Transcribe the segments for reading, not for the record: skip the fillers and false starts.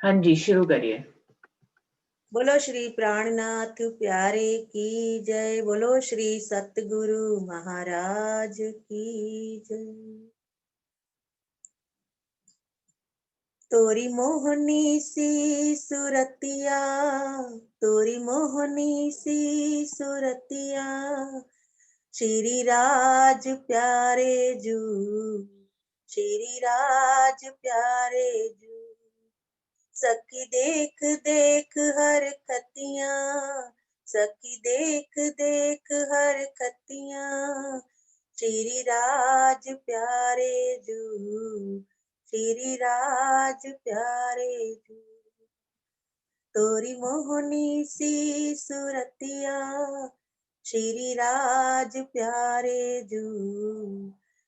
हाँ जी, शुरू करिए। बोलो श्री प्राणनाथ प्यारे की जय। बोलो श्री सतगुरु महाराज की जय। तोरी मोहनी सी सुरतिया, तोरी मोहनी सी सुरतिया, श्री राज प्यारे जू, श्री राज प्यारे जू। सखी देख देख हर खतियां, सखी देख देख हर खतियां, श्री राज प्यारे जू, श्री राज प्यारे जू। तोरी मोहनी सी सुरतिया, श्री राज प्यारे जू,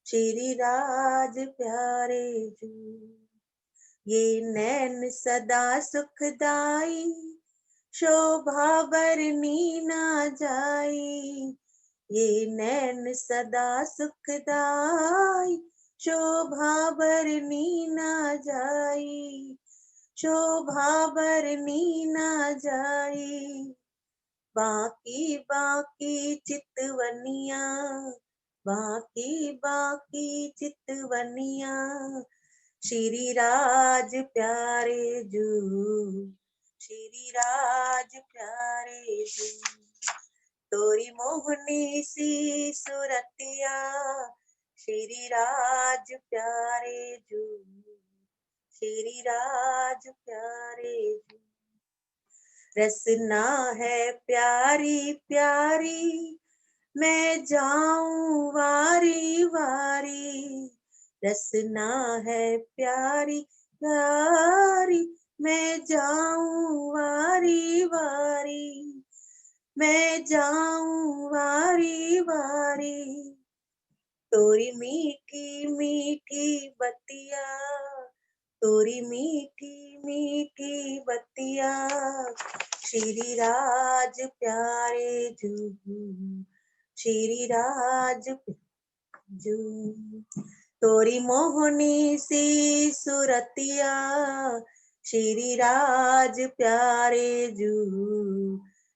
श्री राज प्यारे जू। ये नैन सदा सुखदाई, शोभा बरनी ना जाई। ये नैन सदा सुखदाई, शोभा बरनी ना जाई, शोभा बरनी ना जाई। बाकी बाकी चितवनिया, बाकी बाकी चितवनिया, श्री राज प्यारे जू, श्री राज प्यारे जू। तोरी मोहनी सी सुरतिया, श्री राज प्यारे जू, श्री राज प्यारे जू। रसना है प्यारी प्यारी, मैं जाऊं वारी वारी। रसना है प्यारी प्यारी, मैं जाऊं वारी वारी, मैं जाऊं वारी वारी। तोरी मीठी मीठी बतिया, तोरी मीठी मीठी बतिया, श्री राज प्यारे जू, श्री राज जू। तोरी मोहनी सी सुरतिया, श्री राज प्यारे जू,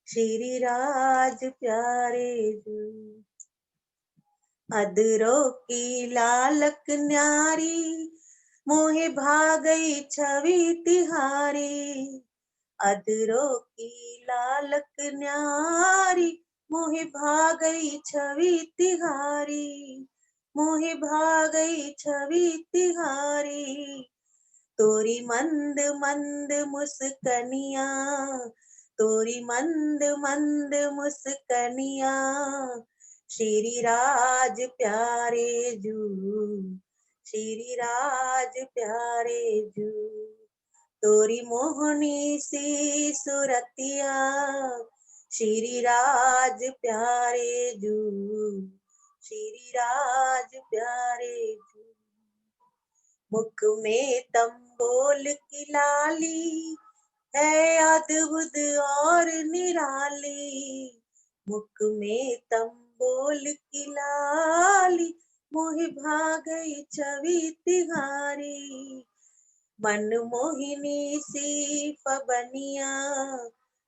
श्री राज प्यारे जू। अदरो की लालक न्यारी, मोहे भागई छवि तिहारी। अदरो की लालक न्यारी, मोहे भागई छवि तिहारी, मोहे भागई छवि तिहारी। तोरी मंद मंद मुस्कनिया, तोरी मंद मंद मुस्कनिया, श्री राज प्यारे जू, श्री राज प्यारे जू। तोरी मोहनी सी सुरतिया, श्री राज प्यारे जू, श्री राज प्यारे जू। मुख में तंबोल की लाली, है अद्भुत और निराली। मुख में तंबोल की लाली, मोहि भागई छवि तिहारी। मन मोहिनी सी पबनिया,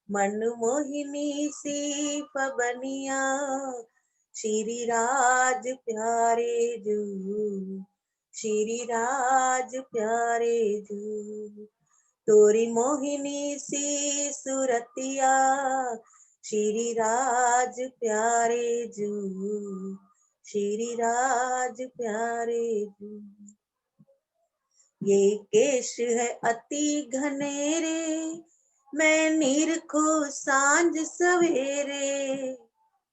मन मोहिनी सी पबनिया, श्री राज प्यारे जू, श्री राज प्यारे जू। तोरी मोहिनी सी सुरतिया, श्री राज प्यारे जू, श्री राज प्यारे जू। ये केश है अति घनेरे, मैं निरखू सांझ सवेरे।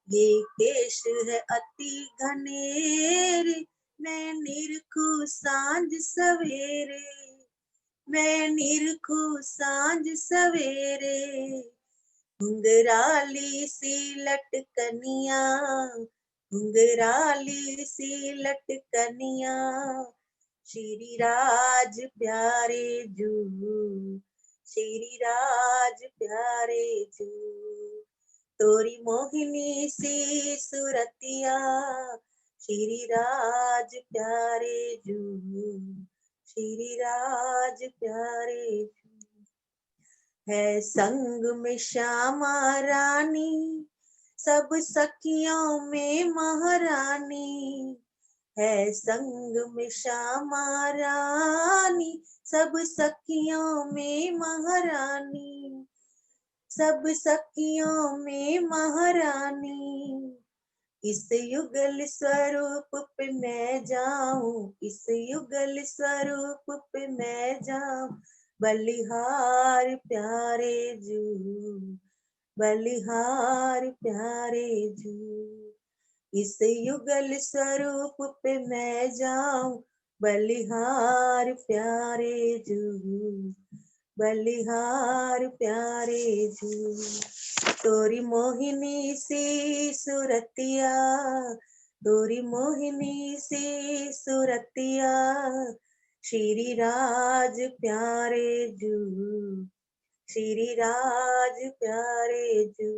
ये केश है अति घनेरे, मैं निरखू सांझ सवेरे, मैं निरखू सांझ सवेरे। घुंघराली सी लटकनिया, घुंघराली सी लटकनिया, श्री राज प्यारे जू, श्री राज प्यारे जू। तोरी मोहिनी सी सुरतिया, श्री राज प्यारे जू, श्री राज प्यारे जू। है संग में श्यामा रानी, सब सखियों में महारानी। है संग में श्यामा रानी, सब सखियों में महारानी। सब सखियों में महारानी। इस युगल स्वरूप पे मैं जाऊं, इस युगल स्वरूप पे मैं जाऊं। बलिहार प्यारे जू, बलिहार प्यारे जू। इस युगल स्वरूप पे मैं जाऊं, बलिहार प्यारे जू, बलिहार प्यारे जू। तोरी मोहिनी सी सुरतिया, तोरी मोहिनी सी सुरतिया। श्री राज प्यारे जू, श्री राज प्यारे जू।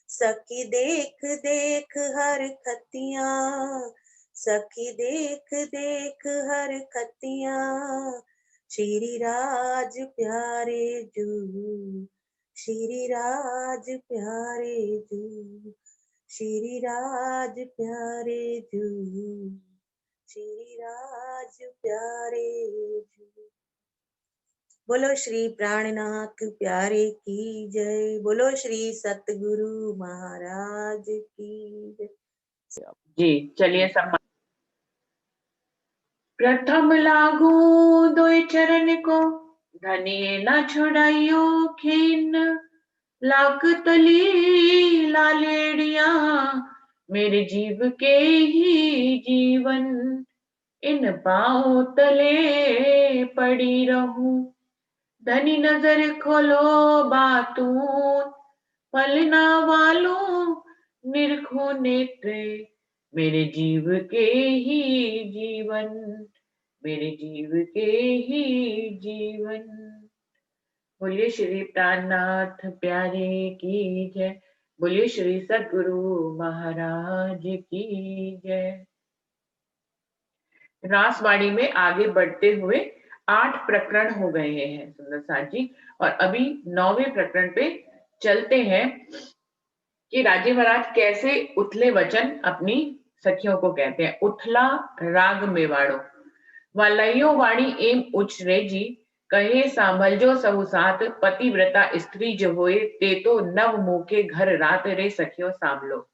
सखी देख देख हर खतिया, सखी देख देख हर खतिया। श्री राज प्यारे जू, श्री राज प्यारे जू, श्री राज प्यारे जू, श्री राज प्यारे जू। बोलो श्री प्राणनाथ प्यारे की जय, बोलो श्री सतगुरु महाराज की जय। जी चलिए सम्मान। प्रथम लागू दोय चरण को, धनिये न छुड़ाइयो खीन। लाख तली लालेड़िया, मेरे जीव के ही जीवन। इन पाँव तले पड़ी रहूं, धनी नजर खोलो बातून। फलना वालों निरखो नेत्रे, मेरे जीव के ही जीवन, मेरे जीव के ही जीवन। बोलिए श्री प्राणनाथ प्यारे की जय, बोलिए श्री सद्गुरु महाराज की जय। रासवाड़ी में आगे बढ़ते हुए 8 प्रकरण हो गए हैं सुंदर साथ जी, और अभी 9वें प्रकरण पे चलते हैं कि राजे महाराज कैसे उथले वचन अपनी सखियों को कहते हैं। उथला राग मेवाड़ो, वालयो वाणी एम उचरे जी। कहे सांभल जो सहु साथ, पतिव्रता स्त्री जो होए, ते तो नव मुखे घर रात रे सखियों सांभलो।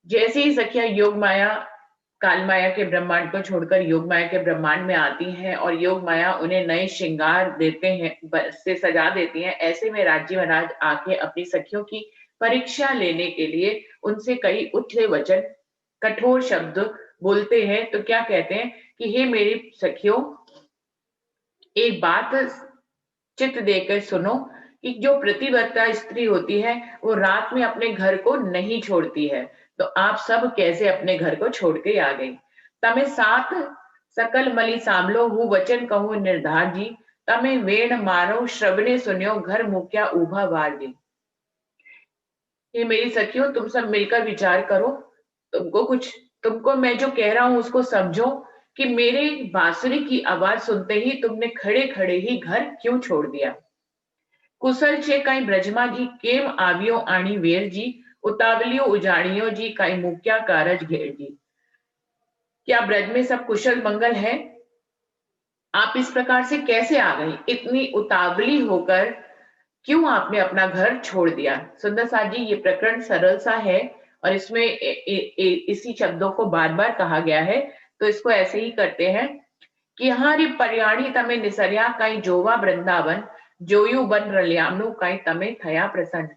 जैसे ही सखियां योग माया काल माया के ब्रह्मांड को छोड़कर योग माया के ब्रह्मांड में आती हैं और योग माया उन्हें नए श्रृंगार देते हैं, से सजा देती हैं, ऐसे में राज्य महाराज आके अपनी सखियों की परीक्षा लेने के लिए उनसे कई उथले वचन कठोर शब्द बोलते हैं। तो क्या कहते हैं कि हे मेरी सखियों, एक बात चित्त देकर सुनो कि जो प्रतिव्रता स्त्री होती है वो रात में अपने घर को नहीं छोड़ती है। तो आप सब कैसे अपने घर को छोड़ के आ गई। तमे साथ सकल मली सांभलो, हूँ वचन कहूँ निर्धार जी। तमे वेण मारो श्रवणे सुनियो, घर मुक्या उभा वार जी। ये मेरी सखियों, तुम सब मिलकर विचार करो, तुमको मैं जो कह रहा हूं उसको समझो कि मेरे बांसुरी की आवाज सुनते ही तुमने खड़े खड़े ही घर क्यों छोड़ दिया। कुशल छे कई ब्रजमा जी, केम आवियो आणी वेर जी। उतावलियो उजाड़ियो जी, कई मुक्या कारज घेर जी। क्या ब्रज में सब कुशल मंगल है? आप इस प्रकार से कैसे आ गई? इतनी उतावली होकर क्यों आपने अपना घर छोड़ दिया? सुंदर साथ जी, ये प्रकरण सरल सा है और इसमें इसी शब्दों को बार बार कहा गया है, तो इसको ऐसे ही करते हैं कि हारी पर्याणी तमे निसर्या, कई जोवा वृंदावन। जोयु बन रल्यामनु, कई तमे थया प्रसन्न।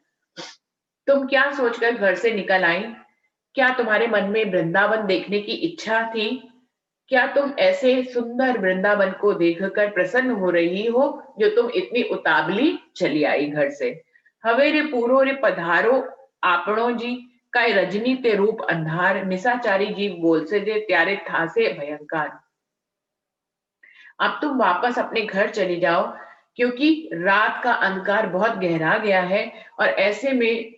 तुम क्या सोचकर घर से निकल आई? क्या तुम्हारे मन में वृंदावन देखने की इच्छा थी? क्या तुम ऐसे सुंदर वृंदावन को देखकर प्रसन्न हो रही हो जो तुम इतनी उतावली चली आई घर से? हवे रे पूरो रे पधारो आपणो जी, कई रजनी ते रूप अंधार। निशाचारी जीव बोल से दे, त्यारे था से भयंकर। अब तुम वापस अपने घर चली जाओ, क्योंकि रात का अंधकार बहुत गहरा गया है और ऐसे में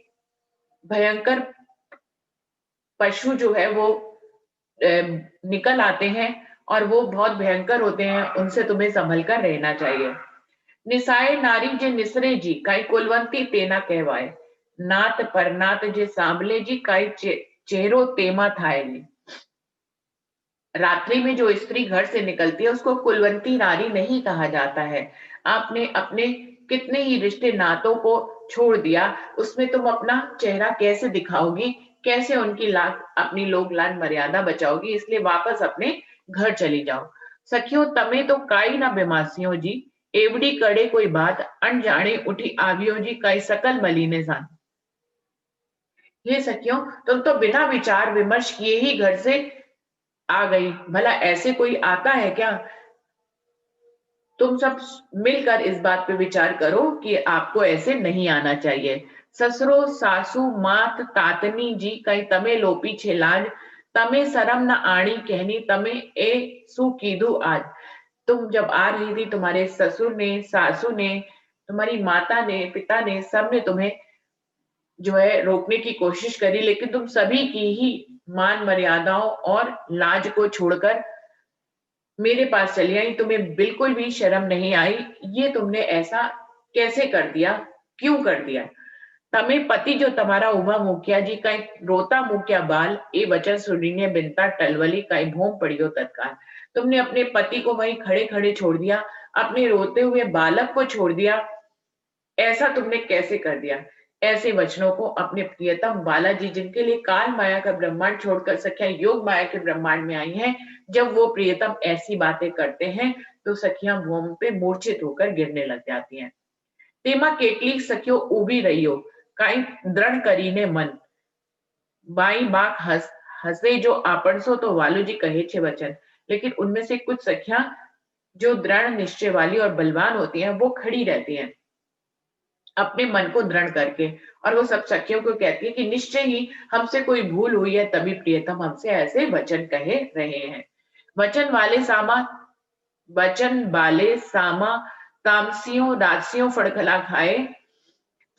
भयंकर पशु जो है वो निकल आते हैं और वो बहुत भयंकर होते हैं, उनसे तुम्हें संभल कर रहना चाहिए। निसाए नारी जे निसरे जी काई कुलवंती तेना कहवाए, नात पर नात जे सांभले जी काई चेहरो तेमा थाए ली। रात्रि में जो स्त्री घर से निकलती है उसको कुलवंती नारी नहीं कहा जाता है। आपने अपने कितने ही रिश्ते नातों को छोड़ दिया, उसमें तुम अपना चेहरा कैसे दिखाओगी, कैसे उनकी अपनी लोग लान मर्यादा बचाओगी, इसलिए वापस अपने घर चली जाओ। सखियों तमे तो काई ना बेमासियों जी, एवड़ी कड़े कोई बात अनजाने उठी आवियो जी काई सकल मलीने सान। ये सखियों तुम तो बिना विचार विमर्श किए ही घर से आ गई, भला ऐसे कोई आता है क्या? तुम सब मिलकर इस बात पे विचार करो कि आपको ऐसे नहीं आना चाहिए। ससुरो सासू मात तातनी जी कई तमे लोपी छेलाज, तमे शरम न आणी कहनी तमे ए सु कीधु आज। तुम जब आ रही थी तुम्हारे ससुर ने, सासू ने, तुम्हारी माता ने, पिता ने, सब ने तुम्हें जो है रोकने की कोशिश करी, लेकिन तुम सभी की ही मान मर्यादाओं और लाज को छोड़कर मेरे पास चली आई, तुम्हें बिल्कुल भी शर्म नहीं आई। ये तुमने ऐसा कैसे कर दिया, क्यों कर दिया? तमे पति जो तुम्हारा उभा मुखिया जी कई रोता मुखिया बाल ए वचन सुनीने बिनता टलवली कई भूम पड़ियो तत्काल। तुमने अपने पति को वहीं खड़े खड़े छोड़ दिया, अपने रोते हुए बालक को छोड़ दिया, ऐसा तुमने कैसे कर दिया? ऐसे वचनों को अपने प्रियतम बालाजी जिनके लिए काल माया का ब्रह्मांड छोड़कर सखियां योग माया के ब्रह्मांड में आई हैं, जब वो प्रियतम ऐसी बातें करते हैं तो सखियां भूमि पे मूर्छित होकर गिरने लग जाती हैं। तेमा કેટલીક સખીઓ ઊભી રહ્યો, કાંઈ દ્રઢ કરીને મન बाई बाक हंसे जो आपणसो तो वालूजी कहे छे वचन। लेकिन उनमें से कुछ सखियां जो दृढ़ निश्चय वाली और बलवान होती हैं वो खड़ी रहती हैं अपने मन को दृढ़ करके, और वो सब सखियों को कहती है कि निश्चय ही हमसे कोई भूल हुई है तभी प्रियतम हमसे ऐसे वचन कहे रहे हैं। वचन वाले सामा वचन बाले सामा तामसियों राजसियों फड़खला खाए,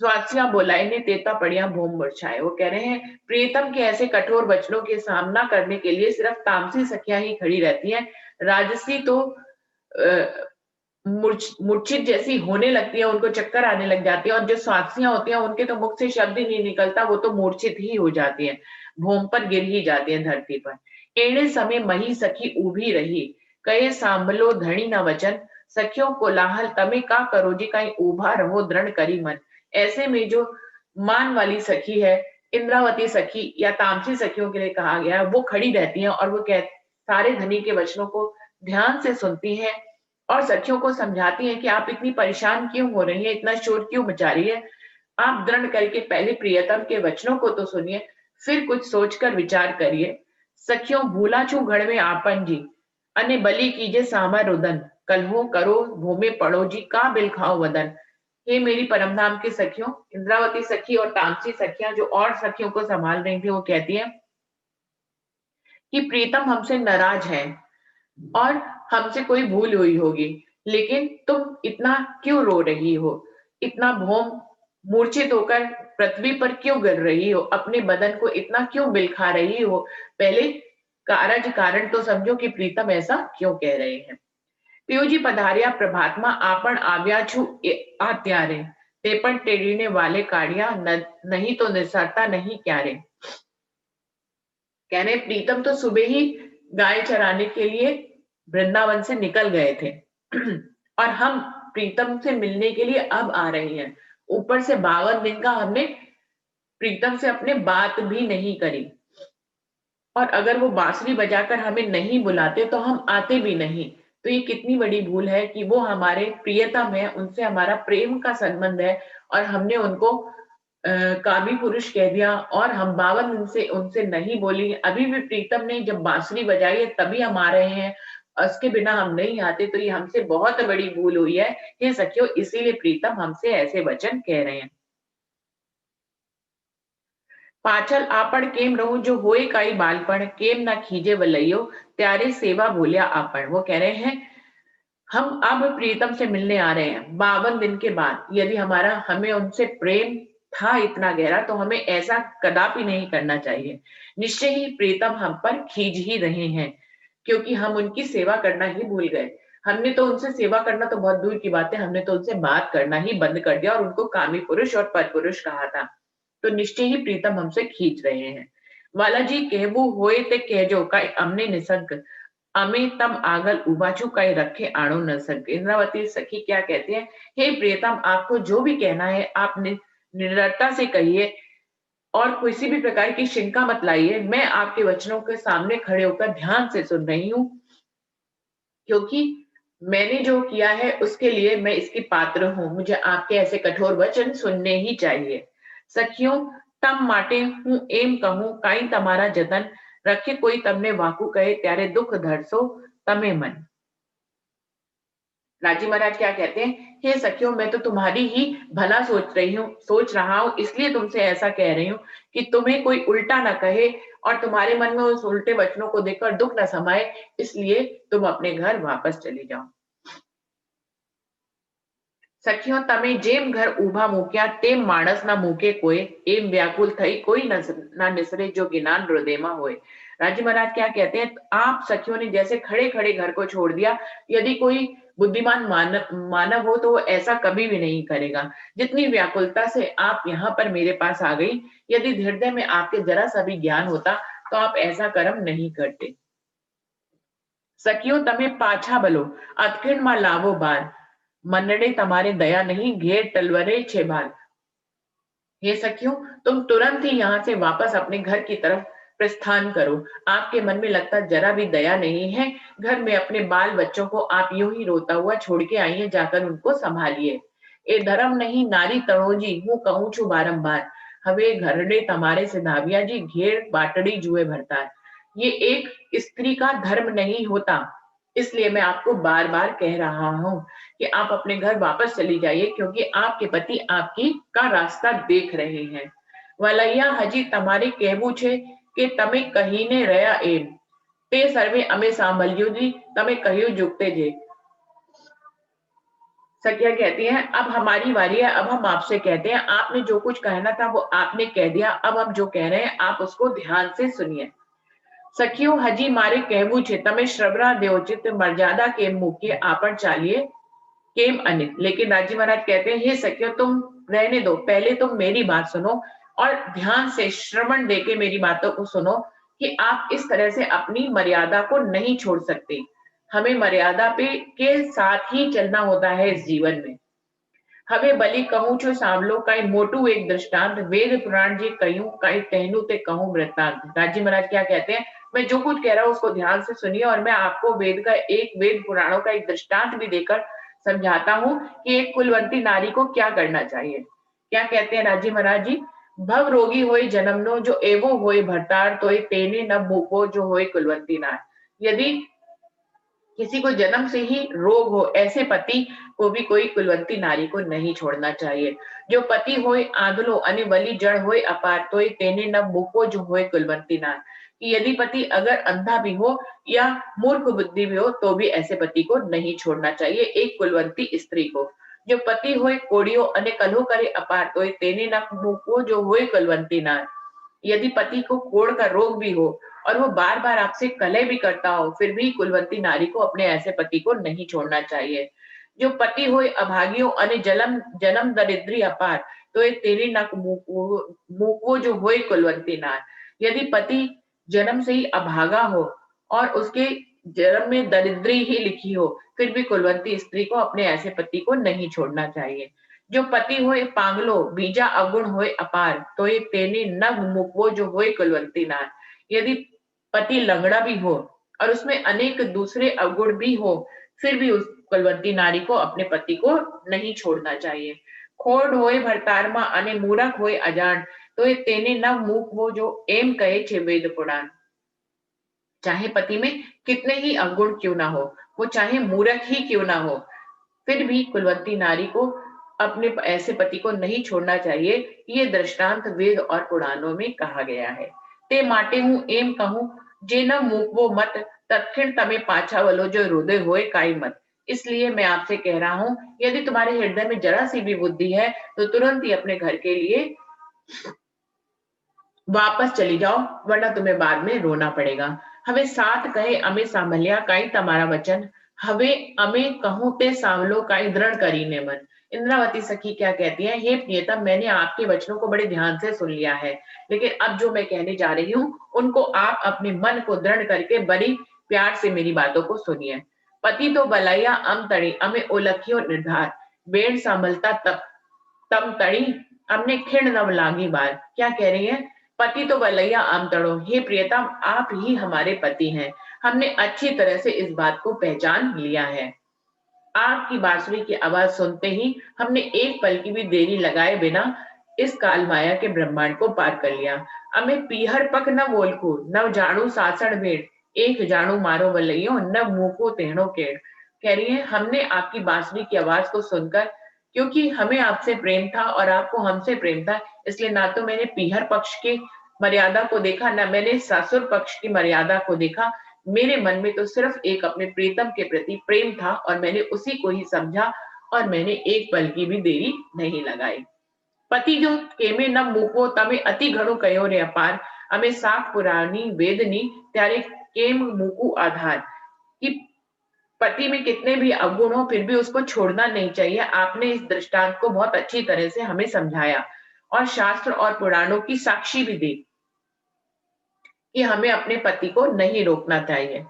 स्वासियां बोलाई ने तेता पड़िया भूम मुरझाए। वो कह रहे हैं प्रियतम के ऐसे कठोर वचनों के सामना करने के लिए सिर्फ तामसी सखियां ही खड़ी रहती हैं, राजसी तो मूर्छित जैसी होने लगती है, उनको चक्कर आने लग जाती है, और जो स्वासियां होती हैं उनके तो मुख से शब्द ही नहीं निकलता, वो तो मूर्छित ही हो जाती है, भूमि पर गिर ही जाती है धरती पर। एणे समय मही सखी उभी रही, कहे सांभलो धनी न वचन, सखियों कोलाहल तमे का करो जी कहीं उभा रहो दृढ़ करी मन। ऐसे में जो मान वाली सखी है, इंद्रावती सखी या तामसी सखियों के लिए कहा गया है, वो खड़ी रहती हैं और वो कह सारे धनी के वचनों को ध्यान से सुनती हैं और सखियों को समझाती हैं कि आप इतनी परेशान क्यों हो रही हैं, इतना शोर क्यों मचा रही है। आप दृढ़ करके पहले प्रियतम के वचनों को तो सुनिए, फिर कुछ सोचकर विचार करिए। सखियों भूला छू घर में आपन जी, अने बलि कीजे सामा रुदन, कलहो करो भूमे पड़ो जी का बिल खाओ वदन। हे मेरी परम धाम की सखियों, इंद्रावती सखी और तामसी सखियां जो और सखियों को संभाल रही थी, वो कहती है कि प्रीतम हमसे नाराज है और हमसे कोई भूल हुई होगी, लेकिन तुम इतना क्यों रो रही हो, इतना भौम मूर्छित होकर पृथ्वी पर क्यों गिर रही हो, अपने बदन को इतना क्यों बिलखा रही हो? पहले कारज कारण तो समझो कि प्रीतम ऐसा क्यों कह रहे हैं। पियुजी पधारिया प्रभातमा आपण आव्या छु आत्यारे, ते पण टेढ़ीने वाले काढ़िया नहीं तो निसरता नहीं क्यारे। कहने प्रीतम तो सुबह ही गाय चराने के लिए वृंदावन से निकल गए थे और हम प्रीतम से मिलने के लिए अब आ रहे हैं। ऊपर से 52 दिन का हमने प्रीतम से अपने बात भी नहीं करी, और अगर वो बांसुरी बजाकर हमें नहीं बुलाते तो हम आते भी नहीं। तो ये कितनी बड़ी भूल है कि वो हमारे प्रियतम है, उनसे हमारा प्रेम का संबंध है और हमने उनको कामी पुरुष कह दिया और हम 52 दिन से उनसे नहीं बोली। अभी भी प्रीतम ने जब बांसुरी बजाई है तभी हम आ रहे हैं, उसके बिना हम नहीं आते, तो ये हमसे बहुत बड़ी भूल हुई है। हे सखियों, इसीलिए प्रीतम हमसे ऐसे वचन कह रहे हैं। पाछल आपण केम रहूं जो होए काई बालपण, केम ना खीजे वलइयो त्यारे सेवा भूलिया आपण। वो कह रहे हैं हम अब प्रीतम से मिलने आ रहे हैं 52 दिन के बाद। यदि हमें उनसे प्रेम था इतना गहरा तो हमें ऐसा कदापि नहीं करना चाहिए। निश्चय ही प्रीतम हम पर खींच ही रहे हैं, क्योंकि हम उनकी सेवा करना ही भूल गए। हमने तो उनसे सेवा करना तो बहुत दूर की बात है, हमने तो उनसे बात करना ही बंद कर दिया और उनको कामी पुरुष और परपुरुष कहा था। तो निश्चय ही प्रीतम हमसे खींच रहे हैं। वालाजी कहबू होए ते कहजो काई अमने निसंग, अमे तम आगल उबाचू काई रखे आणो न सक। इंद्रावती सखी क्या कहते हैं, हे प्रियतम आपको जो भी कहना है आप निडरता से कहिए और किसी भी प्रकार की शंका मत लाइए। मैं आपके वचनों के सामने खड़े होकर ध्यान से सुन रही हूँ, क्योंकि मैंने जो किया है उसके लिए मैं इसकी पात्र हूँ। मुझे आपके ऐसे कठोर वचन सुनने ही चाहिए। सखियों तम माटे हूँ एम कहूँ काई तमारा जतन, रखे कोई तमने वाकू कहे त्यारे दुख धरसो तमे मन। राजी महाराज क्या कहते हैं, हे सखियों मैं तो तुम्हारी ही भला सोच रहा हूँ, इसलिए तुमसे ऐसा कह रही हूँ कि तुम्हें कोई उल्टा ना कहे और तुम्हारे मन में उस उल्टे वचनों को देखकर दुख न समाये, इसलिए तुम अपने घर वापस चली जाओ। सखियों तमे जेम घर उभा मूक्या तेम मानस ना मूके कोई, एम व्याकुल थई कोई ना निसरे जो गिनान हृदयमा होए। राजी महाराज क्या कहते हैं, आप सखियों ने जैसे खड़े खड़े घर को छोड़ दिया, यदि कोई बुद्धिमान मानव हो तो वो ऐसा कभी भी नहीं करेगा। जितनी व्याकुलता से आप यहाँ पर मेरे पास आ गई, यदि हृदय में आपके जरा सा भी ज्ञान होता तो आप ऐसा कर्म नहीं करते। सखियों तमे पाछा बलो अतकिण मा लावो बार, मनड़े तुम्हारे दया नहीं घेर तलवरे छे बार। हे सखियों तुम तुरंत ही यहाँ से वापस अपने घर की तरफ प्रस्थान करो। आपके मन में लगता जरा भी दया नहीं है, घर में अपने बाल बच्चों को आप यूं ही रोता हुआ छोड़ के आई है, जाकर उनको संभालिए। ए धर्म नहीं नारी तणोजी हूँ कहूँ छु बारंबार, हवे घरडे तमारे सिधाविया जी घेर बाटड़ी जुए भरतार। ये एक स्त्री का धर्म नहीं होता, इसलिए मैं आपको बार बार कह रहा हूँ कि आप अपने घर वापस चली जाइए, क्योंकि आपके पति आपकी का रास्ता देख रहे हैं। वलैया हजी तमारे कहबू छे कि तमे कहीने रया एम, ते सर्वे अमे सांभल्यू जी तमे कहियो जुगते जे। सखिया कहती हैं अब हमारी बारी है, अब हम आपसे कहते हैं, आपने जो कुछ कहना था वो आपने कह दिया, अब हम जो कह रहे हैं आप उसको ध्यान से सुनिए। सखियों हजी मारे कहबू छे तमे श्रवरा देवचित मर्यादा के मुख्य आपन चालिए केम अनित। लेकिन राजी महाराज कहते हैं, हे सखियों तुम रहने दो, पहले तुम मेरी बात सुनो और ध्यान से श्रवण देके मेरी बातों को सुनो कि आप इस तरह से अपनी मर्यादा को नहीं छोड़ सकते। हमें मर्यादा पे के साथ ही चलना होता है इस जीवन में। હવે ભલી કહું છું સાંભળો કઈ મોટું एक दृष्टांत वेद पुराण जी कहूं कई टहनू ते कहूं वृत्तांत। राजी महाराज क्या कहते हैं, मैं जो कुछ कह रहा हूँ उसको ध्यान से सुनिए और मैं आपको वेद पुराणों का एक दृष्टांत भी देकर समझाता हूँ कि एक कुलवंती नारी को क्या करना चाहिए। क्या कहते हैं राजी महाराज जी, भव रोगी होए जन्मनो जो एवो होए भरतार तो तेने न मूको जो होए कुलवंती नार। यदि किसी को जन्म से ही रोग हो, ऐसे पति को भी कोई कुलवंती नारी को नहीं छोड़ना चाहिए। जो पति होए आंधलो अने वली जड़ होए अपार तोय तेने न मूको जो होए कुलवंती नार। कि यदि पति अगर अंधा भी हो या मूर्ख बुद्धि भी हो तो भी ऐसे पति को नहीं छोड़ना चाहिए एक कुलवंती स्त्री को। जो पति होए कोड़ियो अने कलहो करे अपार तोय तेने न मूको जो होए कुलवंती नार। यदि पति को कोढ़ का रोग भी हो और वो बार बार आपसे कलह भी करता हो, फिर भी कुलवंती नारी को अपने ऐसे पति को नहीं छोड़ना चाहिए। जो पति होए अभागियों अने जन्म दरिद्री अपार तो ये तेरी नक मूकवो जो होए कुलवंती नार। यदि पति जन्म से ही अभागा हो और उसके जन्म में दरिद्री ही लिखी हो, फिर भी कुलवंती स्त्री को अपने ऐसे पति को नहीं छोड़ना चाहिए। जो पति होए पांगलो बीजा अवगुण होए अपार तो ये तेने नग मुकवो जो होए कुलवंती नार। यदि पति लंगड़ा भी हो और उसमें अनेक दूसरे अवगुण भी हो, फिर भी उस कुलवंती नारी को अपने पति को नहीं छोड़ना चाहिए। खोड़ होए भरतारमा अने मूरख होए अजान तो ये तेने न मूकवो जो एम कहे छे वेद पुराण। चाहे पति में कितने ही अवगुण क्यों ना हो, वो चाहे मूर्ख ही क्यों ना हो, फिर भी कुलवंती नारी को अपने ऐसे पति को नहीं छोड़ना चाहिए। ये दृष्टांत वेद और पुराणों में कहा गया है। ते माटे हूँ एम कहूँ जे न मूकवो मत तत्क्षण तमे पाछा वलो जो हृदय होए काई मत। इसलिए मैं आपसे कह रहा हूँ, यदि तुम्हारे हृदय में जरा सी भी बुद्धि है तो तुरंत ही अपने घर के लिए वापस चली जाओ, वरना तुम्हें बाद में रोना पड़ेगा। हमें साथ कहे अमे सांभल्या काई तमारा वचन, हमें अमें कहूं ते सांवलो का दृढ़ करीने मन। इंद्रावती सखी क्या कहती है, हे प्रियतम, मैंने आपके वचनों को बड़े ध्यान से सुन लिया है, लेकिन अब जो मैं कहने जा रही हूँ उनको आप अपने मन को दृढ़ करके बड़ी प्यार से मेरी बातों को सुनिए। पति तो बलैया अम तड़ी अमे ओलखियो निर्धार, बेड़ संभलता तब तम तड़ी हमने खिण नव लागी बार। क्या कह रही है, पति तो बलैया आम तड़ो, हे प्रियतम आप ही हमारे पति हैं, हमने अच्छी तरह से इस बात को पहचान लिया है। आपकी बांसुरी की आवाज सुनते ही हमने एक पल की भी देरी लगाए बिना इस काल माया के ब्रह्मांड को पार कर लिया। हमें पीहर पक न बोलकू न जाणू सासण भेड़, एक जाणू मारो वलइयो न मुंह को तेहनो केड़। कह रही है, हमने आपकी बांसुरी की आवाज को सुनकर, क्योंकि हमें आपसे प्रेम था और आपको हमसे प्रेम था, इसलिए ना तो मैंने पीहर पक्ष की मर्यादा को देखा, ना मैंने सासुर पक्ष की मर्यादा को देखा। मेरे मन में तो सिर्फ एक अपने प्रीतम के प्रति प्रेम था और मैंने उसी को ही समझा और मैंने एक पल की भी देरी नहीं लगाई। पति जो केमे न मूको तमे अति घणो कयो रे अपार, हमें साख पुरानी वेदनी त्यारे केम मूकू आधार। कि पति में कितने भी अवगुण हो फिर भी उसको छोड़ना नहीं चाहिए। आपने इस दृष्टांत को बहुत अच्छी तरह से हमें समझाया और शास्त्र और पुराणों की साक्षी भी दी कि हमें अपने पति को नहीं रोकना चाहिए।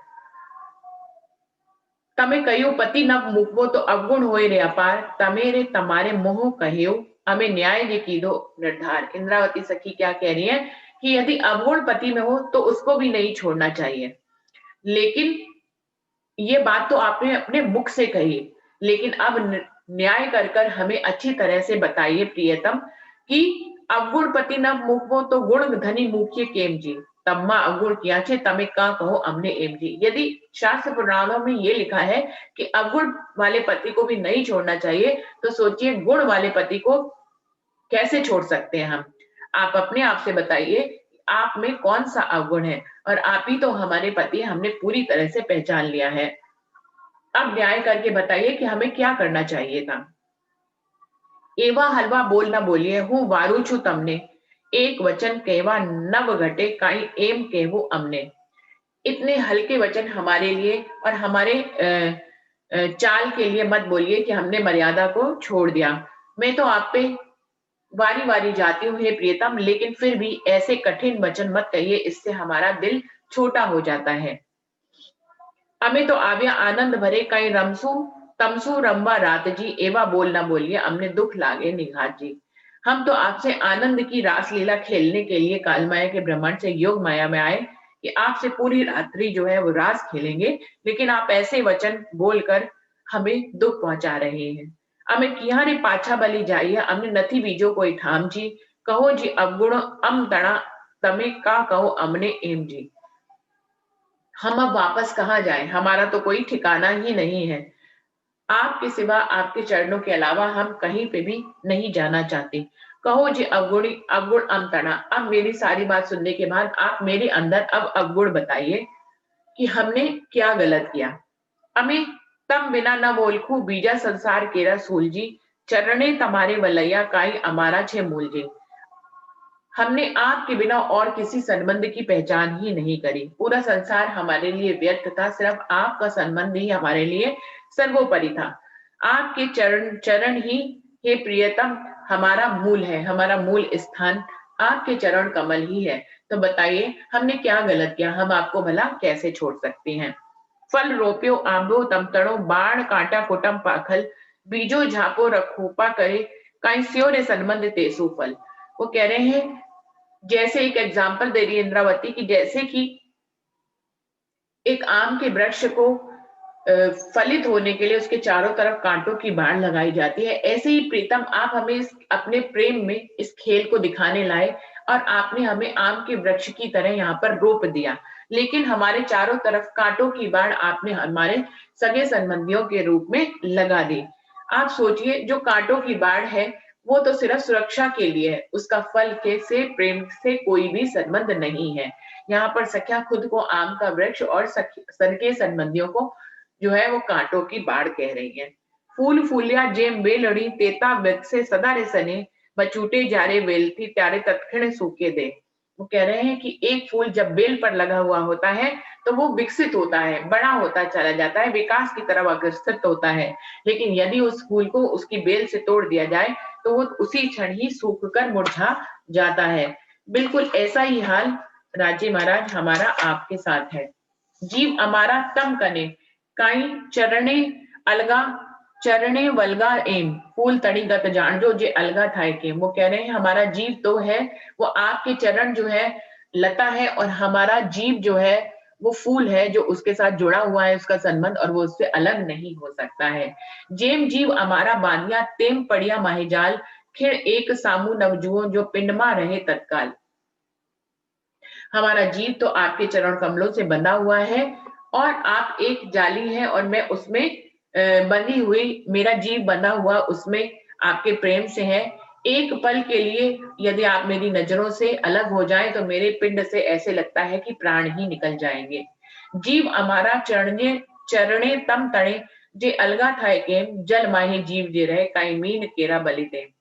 तमे कहो पति न मूकवो तो अवगुण होए रे अपार, तमे रे तमारे मोह कहो हमें न्याय जे कीधो निर्धार। इंद्रावती सखी क्या कह रही है कि यदि अवगुण पति में हो तो उसको भी नहीं छोड़ना चाहिए, लेकिन ये बात तो आपने अपने मुख से कही, लेकिन अब न्याय कर कर हमें अच्छी तरह से बताइए प्रियतम कि अवगुण पति न मूकवो तो गुण धनी मुख्य केम जी, तम्मा अवगुण किया छे तमे का कहो हमने एम जी। यदि शास्त्र पुराणों में ये लिखा है कि अवगुण वाले पति को भी नहीं छोड़ना चाहिए, तो सोचिए गुण वाले पति को कैसे छोड़ सकते हैं हम। आप अपने आप से बताइए आप में कौन सा अवगुण है, और आप ही तो हमारे पति हमने पूरी तरह से पहचान लिया है। अब न्याय करके बताइए कि हमें क्या करना चाहिए था। एवा हलवा बोल न बोलिए हूँ वारू छू तमने, एक वचन कहवा नव घटे काई एम कहवो अमने। इतने हल्के वचन हमारे लिए और हमारे चाल के लिए मत बोलिए कि हमने मर्यादा को छोड़ दिया। मैं तो आप पे वारी वारी जाती हूँ हे प्रियतम, लेकिन फिर भी ऐसे कठिन वचन मत कहिए, इससे हमारा दिल छोटा हो जाता है। हमें तो आव्या आनंद भरे कई रमसू तमसू रंबा रात जी, एवा बोल ना बोलिए हमने दुख लागे निघात जी। हम तो आपसे आनंद की रासलीला खेलने के लिए कालमाया के ब्रह्मांड से योग माया में आए कि आपसे पूरी रात्रि जो है वो रास खेलेंगे, लेकिन आप ऐसे वचन बोलकर हमें दुख पहुंचा रहे हैं। हमें किया रे पाछा बली जाइए हमने नथी बीजो कोई ठाम जी, कहो जी अवगुण अम तणा तमे का कहो हमने एम जी। हम अब वापस कहाँ जाएं, हमारा तो कोई ठिकाना ही नहीं है। आपके सिवा आपके चरणों के अलावा हम कहीं पे भी नहीं जाना चाहते। कहो जी अवगुणी अवगुण अमतना। अब मेरी सारी बात सुनने के बाद आप मेरे अंदर अब अवगुण बताइए कि हमने क्या गलत किया। हमें तम बिना न बोलखू बीजा संसार केरा सूल जी, चरणे तमारे वलैया काई हमारा छे मूल जी। हमने आपके बिना और किसी संबंध की पहचान ही नहीं करी। पूरा संसार हमारे लिए व्यर्थ था, सिर्फ आपका संबंध ही हमारे लिए सर्वोपरि था। आपके चरण चरण ही हे प्रियतम हमारा मूल है, हमारा मूल स्थान आपके चरण कमल ही है। तो बताइए हमने क्या गलत किया, हम आपको भला कैसे छोड़ सकते हैं। फल रोप्यो आंबो तमतड़ो बाण कांटा कुटम पाखल, बीजो झापो रखोपा करे कई स्यो रे संबंध तेसु फल। वो कह रहे हैं, जैसे एक एग्जाम्पल दे रही है इंद्रावती की, जैसे कि एक आम के वृक्ष को फलित होने के लिए उसके चारों तरफ कांटों की बाढ़ लगाई जाती है, ऐसे ही प्रीतम आप हमें अपने प्रेम में इस खेल को दिखाने लाए और आपने हमें आम के वृक्ष की तरह यहाँ पर रोप दिया, लेकिन हमारे चारों तरफ कांटों की बाढ़ आपने हमारे सगे संबंधियों के रूप में लगा दी। आप सोचिए जो कांटों की बाढ़ है वो तो सिर्फ सुरक्षा के लिए है, उसका फल के से प्रेम से कोई भी संबंध नहीं है। यहाँ पर सख्या खुद को आम का वृक्ष और सगे संबंधियों को जो है वो कांटों की बाढ़ कह रही है। फूल फूलिया जेम बेलड़ी तेता वृक्ष से सदा रे सने, बचूटे जारे वेलथी त्यारे तत्क्षण सूखे दे। वो कह रहे हैं कि एक फूल जब बेल पर लगा हुआ होता है तो वो विकसित होता है, बड़ा होता चला जाता है, विकास की तरफ अग्रसर होता है। लेकिन यदि उस फूल को उसकी बेल से तोड़ दिया जाए तो वो उसी क्षण ही सूख कर मुरझा जाता है। बिल्कुल ऐसा ही हाल राजी महाराज हमारा आपके साथ है। जीव हमारा तम कने काई चरणे अलगा चरणे वलगा एम फूल तड़ी गत जान जो जे अलगा थाए के। वो कह रहे हैं हमारा जीव तो है, वो आपके चरण जो है लता है, और हमारा जीव जो है वो फूल है जो उसके साथ जुड़ा हुआ है, उसका संबंध, और वो उससे अलग नहीं हो सकता है। जेम जीव हमारा बांधिया तेम पड़िया माहिजाल खिर एक सामू नवजुओं जो पिंडमा रहे तत्काल। हमारा जीव तो आपके चरण कमलों से बंधा हुआ है, और आप एक जाली है और मैं उसमें बंधी हुई, मेरा जीव बंधा हुआ उसमें आपके प्रेम से है। एक पल के लिए यदि आप मेरी नजरों से अलग हो जाएं तो मेरे पिंड से ऐसे लगता है कि प्राण ही निकल जाएंगे। जीव हमारा चरणे चरणे तम तणे जे अलगा थाए केम जल माहे जीव जे रहे काई मीन केरा बलिते।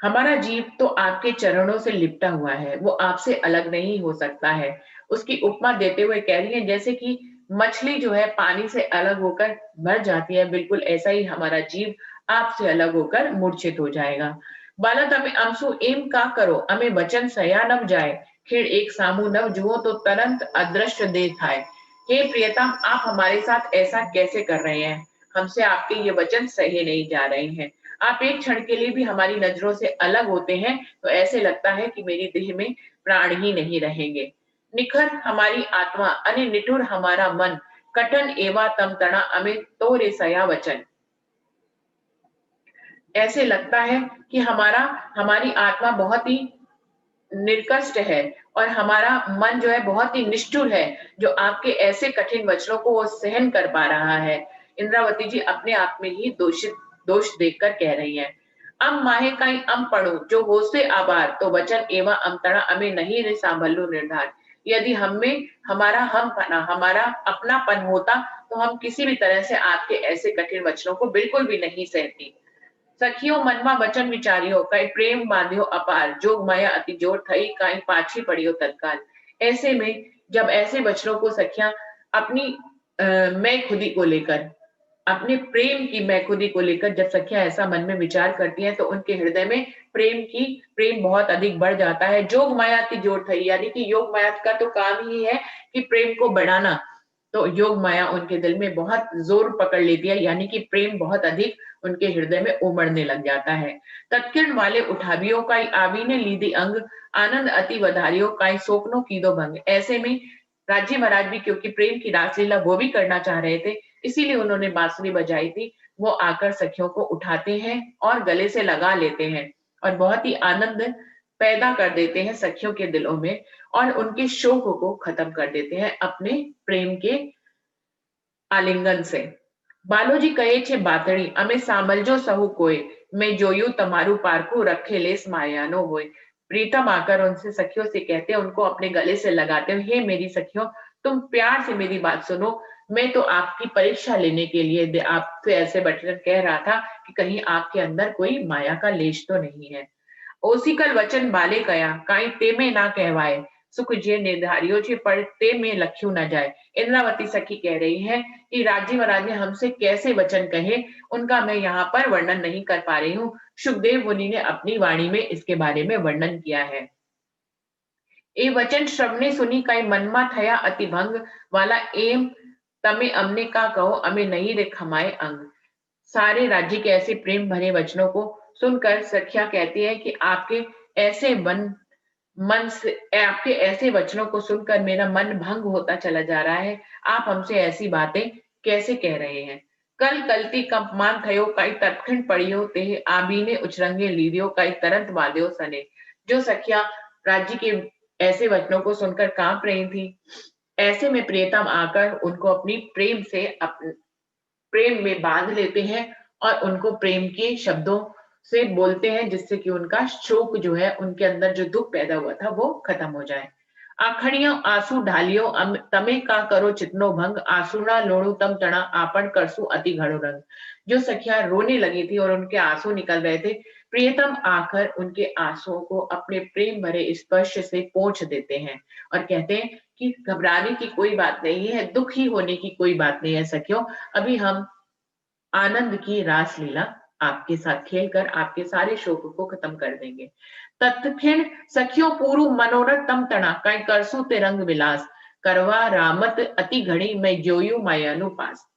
हमारा जीव तो आपके चरणों से लिपटा हुआ है, वो आपसे अलग नहीं हो सकता है। उसकी उपमा देते हुए कह रही है जैसे कि मछली जो है पानी से अलग होकर मर जाती है, बिल्कुल ऐसा ही हमारा जीव आपसे अलग होकर मूर्छित हो जाएगा। बाला તમે આમસુ એમ કા કરો અમે વચન સયા નવ जाए खिड़ एक सामू नव जुओ तो तुरंत अदृश्य दे थाए। हे प्रियतम आप हमारे साथ ऐसा कैसे कर रहे हैं, हमसे आपके ये वचन सहे नहीं जा रहे हैं। आप एक क्षण के लिए भी हमारी नजरों से अलग होते हैं तो ऐसे लगता है कि मेरी देह में प्राण ही नहीं रहेंगे। निखर हमारी आत्मा अने निठुर हमारा मन कठन एवा तम तना अमे तोरे सया वचन। ऐसे लगता है कि हमारी आत्मा बहुत ही निर्कष्ट है और हमारा मन जो है बहुत ही निष्ठुर है, जो आपके ऐसे कठिन वचनों को वो सहन कर पा रहा है। इंद्रावती जी अपने आप में ही दोष देखकर कह रही हैं। अम माहे काई अम पढ़ो जो हो से आबार तो वचन एवं अमतड़ा अमे नहीं रे सांभल्लू निर्धार। यदि हमें हमारा हमपना हमारा अपनापन होता तो हम किसी भी तरह से आपके ऐसे कठिन वचनों को बिल्कुल भी नहीं सहती। सखियों मनमा वचन विचारियो कई प्रेम बांधियो अपार जोग माया अति जोर थई कई पाछी पड़ियो तत्काल। ऐसे में जब ऐसे वचनों को सखियां अपनी मैं खुदी को लेकर, अपने प्रेम की मैं खुदी को लेकर जब सखियां ऐसा मन में विचार करती हैं तो उनके हृदय में प्रेम बहुत अधिक बढ़ जाता है। जोग माया अति जोर थई यानी कि योग माया का तो काम ही है कि प्रेम को बढ़ाना, तो योग माया उनके दिल में बहुत जोर पकड़ लेती है, यानी कि प्रेम बहुत अधिक उनके हृदय में उमड़ने लग जाता है। तत्किरण वाले उठावियों का आवीने लीदी अंग आनंद अति वधारियो का सोपनो कीदो भंग। ऐसे में राजी महाराज भी क्योंकि प्रेम की रासलीला वो भी करना चाह रहे थे, इसीलिए उन्होंने बांसुरी बजाई थी। वो आकर सखियों को उठाते हैं और गले से लगा लेते हैं और बहुत ही आनंद पैदा कर देते हैं सखियों के दिलों में, और उनके शोक को खत्म कर देते हैं अपने प्रेम के आलिंगन से। बालोजी कहे छे बातड़ी अमे सामलजो सहु कोय मैं जोयू तमारू पारकू रखे लेस मायानो होय। प्रीतम आकर उनसे सखियों से कहते हैं, उनको अपने गले से लगाते हैं, हे मेरी सखियों तुम प्यार से मेरी बात सुनो, मैं तो आपकी परीक्षा लेने के लिए आपसे ऐसे बैठकर कह रहा था कि कहीं आपके अंदर कोई माया का लेश तो नहीं है। ओसिकल वचन बाले कया काई तेमे ना कहवाए सुख जे निर्धारियो छे पर ते में लख्यू न जाए। इंद्रावती सखी कह रही है कि राजी महाराज ने हमसे कैसे वचन कहे, उनका मैं यहाँ पर वर्णन नहीं कर पा रही हूँ। सुखदेव मुनि ने अपनी वाणी में इसके बारे में वर्णन किया है। ए वचन श्रवणे सुनी कई मनमा थया अति भंग वाला एम तमे अमने का कहो अमे नहीं रे खमाए अंग। सारे राज्य के ऐसे प्रेम भरे वचनों को सुनकर सखिया कहती है कि आपके ऐसे वचनों को सुनकर मेरा मन भंग होता चला जा रहा है। आप हमसे ऐसी बातें कैसे कह रहे हैं। कल कलती कंपमान थयो कई तत्खंड पड़ियो ते आबीने उचरंगे लीदियो कई तरंत वाद्यो सने। जो सखिया राज्य के ऐसे वचनों को सुनकर कांप रही थी, ऐसे में प्रियतम आकर उनको अपनी प्रेम में बांध लेते हैं और उनको प्रेम के शब्दों से बोलते हैं, जिससे कि उनका शोक जो है, उनके अंदर जो दुख पैदा हुआ था वो खत्म हो जाए। आखड़ियो आंसू ढालियो तमे का करो चितनो भंग आंसुना लोड़ू तम तणा आपन करसू अति घड़ो रंग। जो सखिया रोने लगी थी और उनके आंसू निकल रहे थे, प्रियतम आकर उनके आंसुओं को अपने प्रेम भरे स्पर्श से पोंछ देते हैं और कहते हैं कि घबराने की कोई बात नहीं है, दुखी होने की कोई बात नहीं है सखियों, अभी हम आनंद की रास लीला आपके साथ खेलकर आपके सारे शोक को खत्म कर देंगे। तत्क्षण सखियों पूरु मनोरथ तम तना कई करसु तिरंग विलास करवा रामत अति घड़ी में जोयु मायानु पास।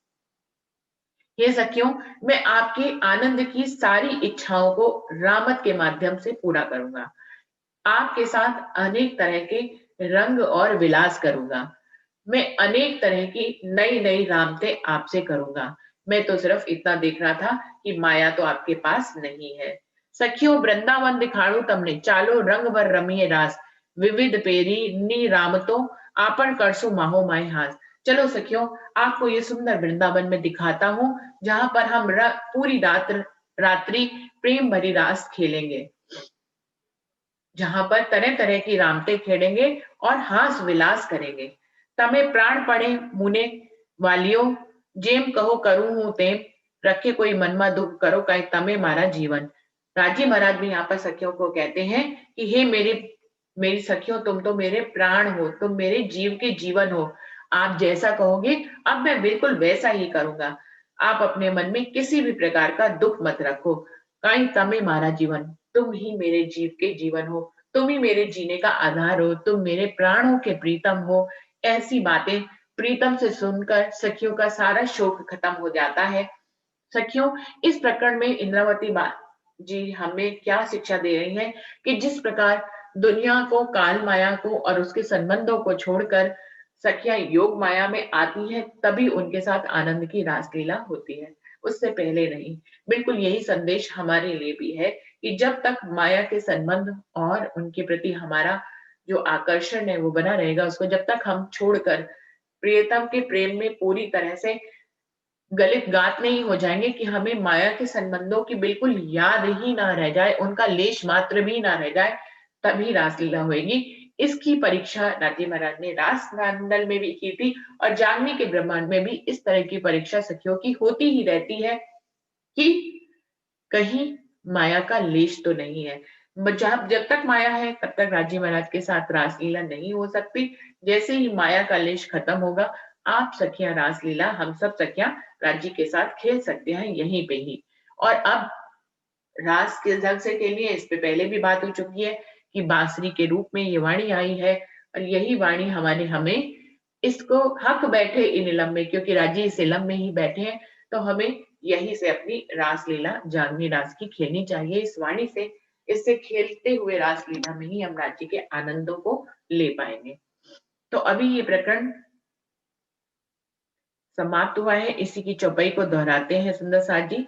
हे सखियों, मैं आपके आनंद की सारी इच्छाओं को रामत के माध्यम से पूरा करूंगा। आपके साथ अनेक तरह के रंग और विलास करूंगा। मैं अनेक तरह की नई नई रामतें आपसे करूंगा। मैं तो सिर्फ इतना देख रहा था कि माया तो आपके पास नहीं है। सखियों वृंदावन दिखाड़ू तमने चालो रंग वर रमिए रास विविध पेरी नी रामतो आपन करसु माहो माय हास। चलो सखियों, आपको ये सुंदर वृंदावन में दिखाता हूँ जहां पर हम पूरी रात्रि प्रेम भरी रास खेलेंगे, जहां पर तरह तरह की रामते खेलेंगे और हास विलास करेंगे। तमे प्राण पड़े मुने वालियो जेम कहो करूं हूं तेम रखे कोई मनमा दुख करो कहे तमे मारा जीवन। राजी महाराज भी यहाँ पर सखियों को कहते हैं कि हे मेरी सखियों, तुम तो मेरे प्राण हो, तुम मेरे जीव के जीवन हो। आप जैसा कहोगे अब मैं बिल्कुल वैसा ही करूंगा। आप अपने मन में किसी भी प्रकार का दुख मत रखो। कहीं तमे मारा जीवन, तुम ही मेरे जीव के जीवन हो, तुम ही मेरे जीने का आधार हो, तुम मेरे प्राणों के प्रीतम हो। ऐसी बातें प्रीतम से सुनकर सखियों का सारा शोक खत्म हो जाता है। सखियों, इस प्रकरण में इंद्रावती जी हमें क्या शिक्षा दे रही हैं कि जिस प्रकार दुनिया को, काल माया को और उसके संबंधों को छोड़कर सखियां योग माया में आती है, तभी उनके साथ आनंद की रासलीला होती है, उससे पहले नहीं। बिल्कुल यही संदेश हमारे लिए भी है कि जब तक माया के संबंध और उनके प्रति हमारा जो आकर्षण है वो बना रहेगा, उसको जब तक हम छोड़कर प्रियतम के प्रेम में पूरी तरह से गलित गात नहीं हो जाएंगे कि हमें माया के संबंधों की बिल्कुल याद ही ना रह जाए, उनका लेश मात्र भी ना रह जाए, तभी रासलीला होगी। इसकी परीक्षा राजी महाराज ने रास मंडल में भी की थी और जागनी के ब्रह्मांड में भी इस तरह की परीक्षा सखियों की होती ही रहती है कि कहीं माया का लेश तो नहीं है। जब तक माया है तब तक राजी महाराज के साथ रासलीला नहीं हो सकती। जैसे ही माया का लेश खत्म होगा, आप सखियां रासलीला, हम सब सखियां राजी के साथ खेल सकते हैं यहीं पे ही। और अब रास किस ढंग से खेलनी है, इस पे पहले भी बात हो चुकी है कि बांसुरी के रूप में ये वाणी आई है और यही वाणी हमारे हमें इसको हक बैठे इन इलम में, क्योंकि राजी इस इलम में ही बैठे हैं, तो हमें यही से अपनी रासलीला जागनी रास की खेलनी चाहिए इस वाणी से। इससे खेलते हुए रासलीला में ही हम राज्य के आनंदों को ले पाएंगे। तो अभी ये प्रकरण समाप्त हुआ है, इसी की चौपाई को दोहराते हैं सुंदर साथ जी।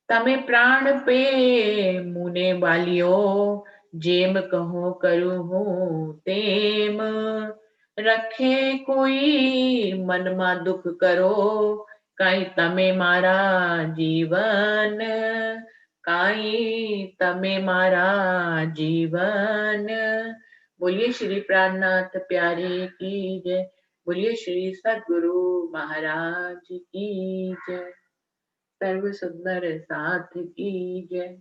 तमे प्राण पे मुने वालियो जेम कहो करू हूँ तेम रखे कोई मन मा दुख करो काई तमे मारा जीवन काई तमे मारा जीवन। बोलिए श्री प्राणनाथ प्यारे की जय। बोलिए श्री सद्गुरु महाराज की जय। सर्व सुंदर साथ की जय।